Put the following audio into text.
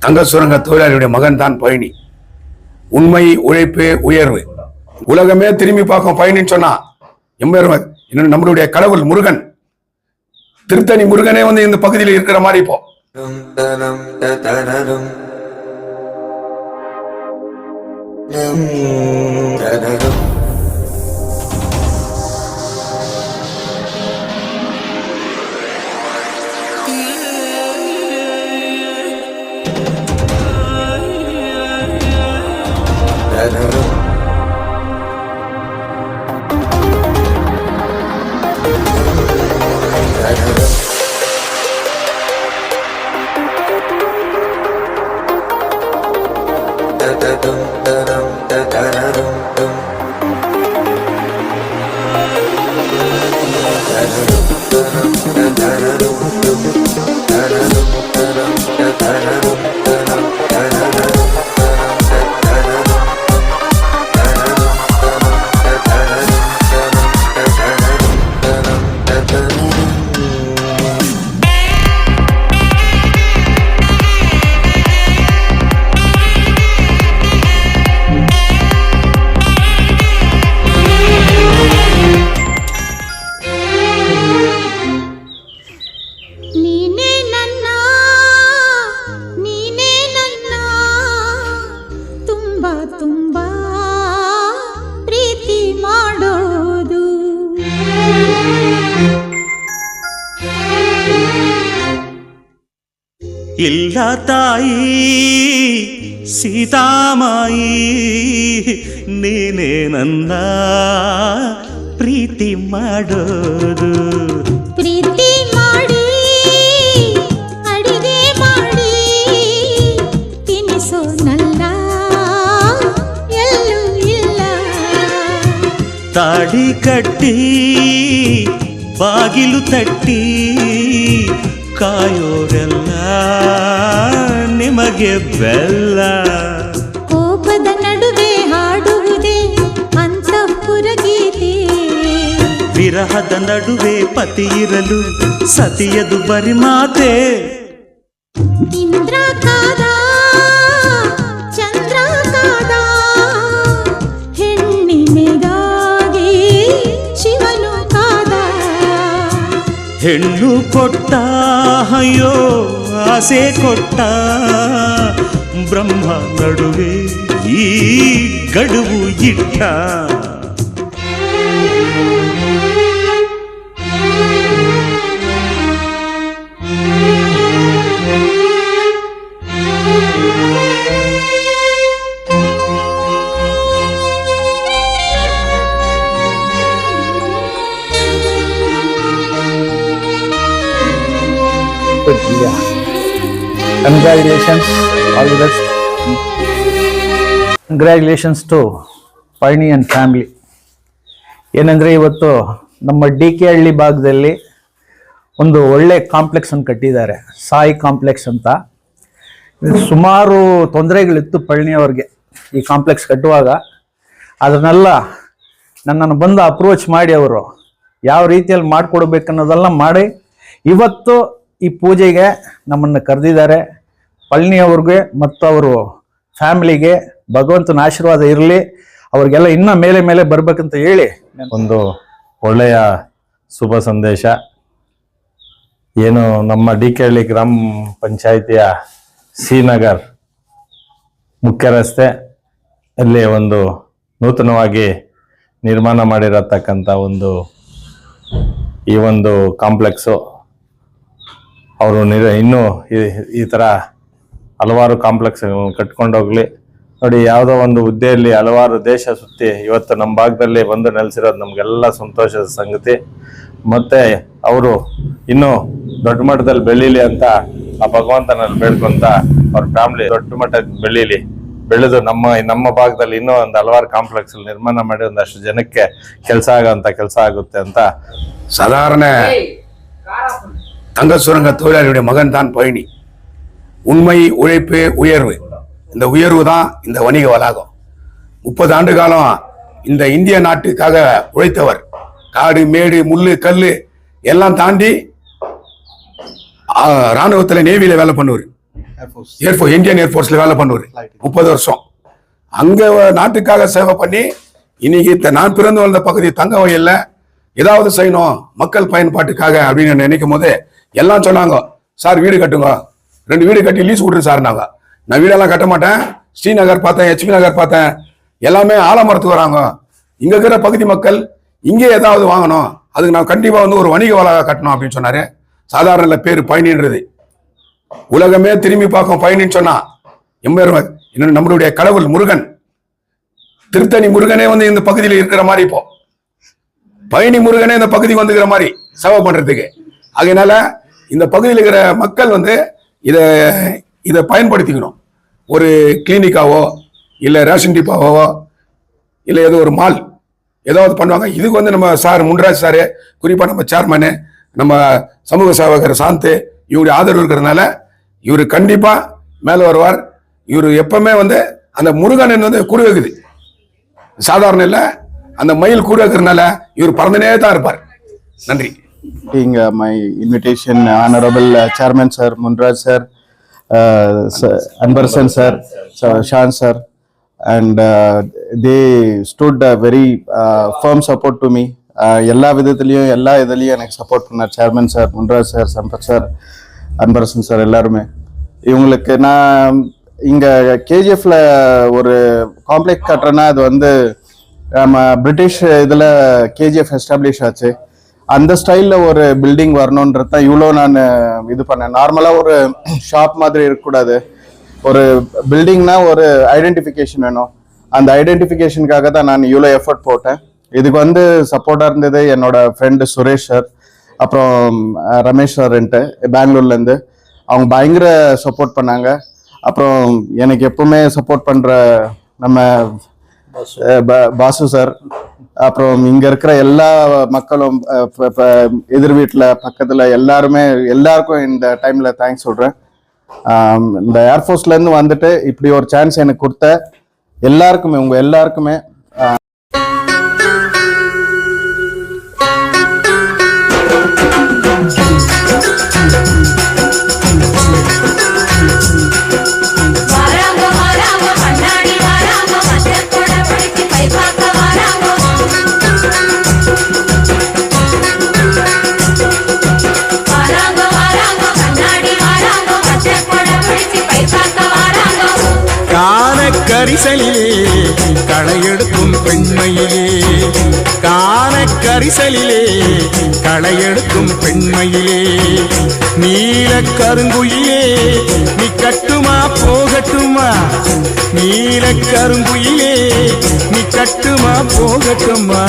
தங்க சுரங்க தொழிலாளியுடைய மகன் தான் பழனி. உண்மை, உழைப்பு, உயர்வு. உலகமே திரும்பி பார்க்கும் பழனின்னு சொன்னா இன்னும் நம்மளுடைய கடவுள் முருகன், திருத்தணி முருகனே வந்து இந்த பகுதியில் இருக்கிற மாதிரி இப்போ ಇಲ್ಲ ತಾಯಿ ಸೀತಾಮಾಯಿ, ನೀನೇ ನನ್ನ ಪ್ರೀತಿ ಮಾಡೋದು. ಪ್ರೀತಿ ಮಾಡಿ ಅಡಿಗೆ ಮಾಡಿ ತಿನಿಸೋ ನಲ್ಲ ಎಲ್ಲೂ ಇಲ್ಲ. ತಾಳಿ ಕಟ್ಟಿ ಬಾಗಿಲು ತಟ್ಟಿ ಕಾಯೋರೆಲ್ಲ ನಿಮಗೆ ಬೆಲ್ಲ. ಕೋಪದ ನಡುವೆ ಹಾಡುವುದೇ ಅಂತಃಪುರ ಗೀತೆ. ವಿರಹದ ನಡುವೆ ಪತಿ ಇರಲು ಸತಿಯದು ಬರಿ ಮಾತೆ. ಇಂದ್ರ ಕಾದ ಚಂದ್ರ ಕಾದ ಹೆಣ್ಣಿಮೆಗಾಗಿ ಶಿವನು ಕಾದ. ಹೆಣ್ಣು ಕೊಟ್ಟ ಅಯ್ಯೋ ಆಸೆ ಕೊಟ್ಟ, ಬ್ರಹ್ಮ ನಡುವೆ ಈ ಗಡುವು ಇಟ್ಟ. Congratulations, all the best. Congratulations to Palani and family. ಏನಂದರೆ ಇವತ್ತು ನಮ್ಮ DK ಹಳ್ಳಿ ಭಾಗದಲ್ಲಿ ಒಂದು ಒಳ್ಳೆ ಕಾಂಪ್ಲೆಕ್ಸ್ ಅನ್ನು ಕಟ್ಟಿದ್ದಾರೆ, ಸಾಯಿ ಕಾಂಪ್ಲೆಕ್ಸ್ ಅಂತ. ಸುಮಾರು ತೊಂದರೆಗಳಿತ್ತು ಪಳನಿ ಅವ್ರಿಗೆ ಈ ಕಾಂಪ್ಲೆಕ್ಸ್ ಕಟ್ಟುವಾಗ. ಅದನ್ನೆಲ್ಲ ನನ್ನನ್ನು ಬಂದು ಅಪ್ರೋಚ್ ಮಾಡಿ ಅವರು ಯಾವ ರೀತಿಯಲ್ಲಿ ಮಾಡಿಕೊಡ್ಬೇಕನ್ನೋದೆಲ್ಲ ಮಾಡಿ ಇವತ್ತು ಈ ಪೂಜೆಗೆ ನಮ್ಮನ್ನು ಕರೆದಿದ್ದಾರೆ. ಪಳನಿ ಅವ್ರಿಗೆ ಮತ್ತು ಅವರು ಫ್ಯಾಮಿಲಿಗೆ ಭಗವಂತನ ಆಶೀರ್ವಾದ ಇರಲಿ, ಅವ್ರಿಗೆಲ್ಲ ಇನ್ನೂ ಮೇಲೆ ಮೇಲೆ ಬರ್ಬೇಕಂತ ಹೇಳಿ ಒಂದು ಒಳ್ಳೆಯ ಶುಭ ಸಂದೇಶ. ಏನು ನಮ್ಮ DK ಹಳ್ಳಿ ಗ್ರಾಮ ಪಂಚಾಯಿತಿಯ ಶ್ರೀನಗರ್ ಮುಖ್ಯ ರಸ್ತೆ ಅಲ್ಲಿ ಒಂದು ನೂತನವಾಗಿ ನಿರ್ಮಾಣ ಮಾಡಿರತಕ್ಕಂಥ ಈ ಒಂದು ಕಾಂಪ್ಲೆಕ್ಸು ಅವರು ಇನ್ನೂ ಈ ಥರ ಹಲವಾರು ಕಾಂಪ್ಲೆಕ್ಸ್ಗಳನ್ನು ಕಟ್ಕೊಂಡೋಗ್ಲಿ. ನೋಡಿ, ಯಾವುದೋ ಒಂದು ಹುದ್ದೆಯಲ್ಲಿ ಹಲವಾರು ದೇಶ ಸುತ್ತಿ ಇವತ್ತು ನಮ್ಮ ಭಾಗದಲ್ಲಿ ಬಂದು ನೆಲೆಸಿರೋದು ನಮಗೆಲ್ಲ ಸಂತೋಷದ ಸಂಗತಿ. ಮತ್ತು ಅವರು ಇನ್ನೂ ದೊಡ್ಡ ಮಟ್ಟದಲ್ಲಿ ಬೆಳೀಲಿ ಅಂತ ಆ ಭಗವಂತನಲ್ಲಿ ಬೇಡ್ಕೊಂತ ಅವ್ರ ಫ್ಯಾಮಿಲಿ ದೊಡ್ಡ ಮಟ್ಟಕ್ಕೆ ಬೆಳೆದು ನಮ್ಮ ಭಾಗದಲ್ಲಿ ಇನ್ನೂ ಒಂದು ಹಲವಾರು ಕಾಂಪ್ಲೆಕ್ಸ್ ನಿರ್ಮಾಣ ಮಾಡಿ ಒಂದಷ್ಟು ಜನಕ್ಕೆ ಕೆಲಸ ಆಗುತ್ತೆ ಅಂತ. சாதாரண தங்க சுரங்க தொழிலாளியுடைய மகன் தான் பழனி. உண்மை, உழைப்பு, உயர்வு. இந்த உயர்வு தான் இந்த வணிக வளாகம். 30 ஆண்டு காலம் இந்த இந்திய நாட்டுக்காக உழைத்தவர். காடு மேடு முள்ளு கல்லு எல்லாம் தாண்டி ராணுவத்தில் நேவியில வேலை பண்ணுவார். ஏர்ஃபோர்ஸ் இந்தியன் ஏர்ஃபோர்ஸ்ல வேலை பண்ணுவார் 30 வருஷம். அங்க நாட்டுக்காக சேவை பண்ணி இன்னைக்கு நான் பிறந்து வளர்ந்த பகுதி தங்க வயல்ல ஏதாவது செய்யணும் மக்கள் பயன்பாட்டுக்காக அப்படின்னு நினைக்கும் போது எல்லாம் சொன்னாங்க, சார் வீடு கட்டுங்க, 2 வீடு கட்டி லீஸ் விட்ரு சார். நான் வீடெல்லாம் கட்ட மாட்டேன், ஸ்ரீநகர் பார்த்தேன், HP நகர் பார்த்தேன், எல்லாமே ஆலமரத்துக்கு வராங்க. இங்க இருக்கிற பகுதி மக்கள் இங்கே ஏதாவது வாங்கணும், அதுக்கு நான் கண்டிப்பா ஒரு வணிக வளாக கட்டணும் அப்படின்னு சொன்னாரு. சாதாரண இல்ல பேரு பயணின்றது, உலகமே திரும்பி பார்க்கும் பயணின்னு சொன்னா இன்னும் நம்மளுடைய கடவுள் முருகன், திருத்தணி முருகனே இந்த பகுதியில் இருக்கிற மாதிரி இப்போ பயணி முருகனே இந்த பகுதிக்கு வந்துக்கிற மாதிரி சேவை பண்றதுக்கு. அதனால இந்த பகுதியில் இருக்கிற மக்கள் இதை பயன்படுத்திக்கணும். ஒரு கிளினிக்காவோ இல்லை ரேஷன் டிப்பாவோ இல்லை ஏதோ ஒரு மால் ஏதாவது பண்ணுவாங்க. இதுக்கு நம்ம சார் முன்ராஜ் சாரு, குறிப்பாக நம்ம சேர்மனு, நம்ம சமூக சேவகர் சாந்து, இவருடைய ஆதரவு இருக்கிறதுனால இவர் கண்டிப்பா மேல வருவார். இவர் எப்பவுமே அந்த முருகன் கூட இருக்குது, சாதாரண இல்லை. அந்த மயில் கூட இருக்கிறதுனால இவர் பறந்துனே தான் இருப்பார். நன்றி. My invitation, Honorable Chairman Sir, Munraj Sir, Anbarsan Sir, Shan Sir, and they stood a very firm support to me. எல்லா விதத்துலையும் எல்லா இதுலையும் எனக்கு சப்போர்ட் பண்ணார் chairman sir, Munraj sir, Sampath sir, Anbarasan sir எல்லாருமே. இவங்களுக்கு நான் இங்கே KGFல ஒரு காம்ப்ளெக்ஸ் கட்டுறேன்னா அது நம்ம பிரிட்டிஷ் இதில் KGF எஸ்டாப்ளிஷ் ஆச்சு. அந்த ஸ்டைலில் ஒரு பில்டிங் வரணுன்றது தான் இவ்வளோ நான் இது பண்ணேன். நார்மலாக ஒரு ஷாப் மாதிரி இருக்கக்கூடாது, ஒரு பில்டிங்னா ஒரு ஐடென்டிஃபிகேஷன் வேணும். அந்த ஐடென்டிஃபிகேஷனுக்காக தான் நான் இவ்வளோ எஃபர்ட் போட்டேன். இதுக்கு சப்போர்ட்டாக இருந்தது என்னோட ஃப்ரெண்டு சுரேஷ் சார், அப்புறம் ரமேஷ் சார்ன்ட்டு பெங்களூர்லேருந்து. அவங்க பயங்கர சப்போர்ட் பண்ணாங்க. அப்புறம் எனக்கு எப்பவுமே சப்போர்ட் பண்ணுற நம்ம பாசு சார், அப்புறம் இங்க இருக்கிற எல்லா மக்களும், எதிர் வீட்டுல பக்கத்துல எல்லாருக்கும் இந்த டைம்ல தேங்க்ஸ் சொல்றேன். இந்த ஏர்ஃபோர்ஸ்ல இருந்து வந்துட்டு இப்படி ஒரு சான்ஸ் எனக்கு கொடுத்த எல்லாருக்குமே, உங்க எல்லாருக்குமே கரிசலிலே களையெடுக்கும் பெண்மையிலே, கரிசலிலே களையெடுக்கும் பெண்மையிலே, நீல கருங்குயிலே நீ கட்டுமா போகட்டுமா, நீல கருங்குயிலே நீ கட்டுமா போகட்டுமா.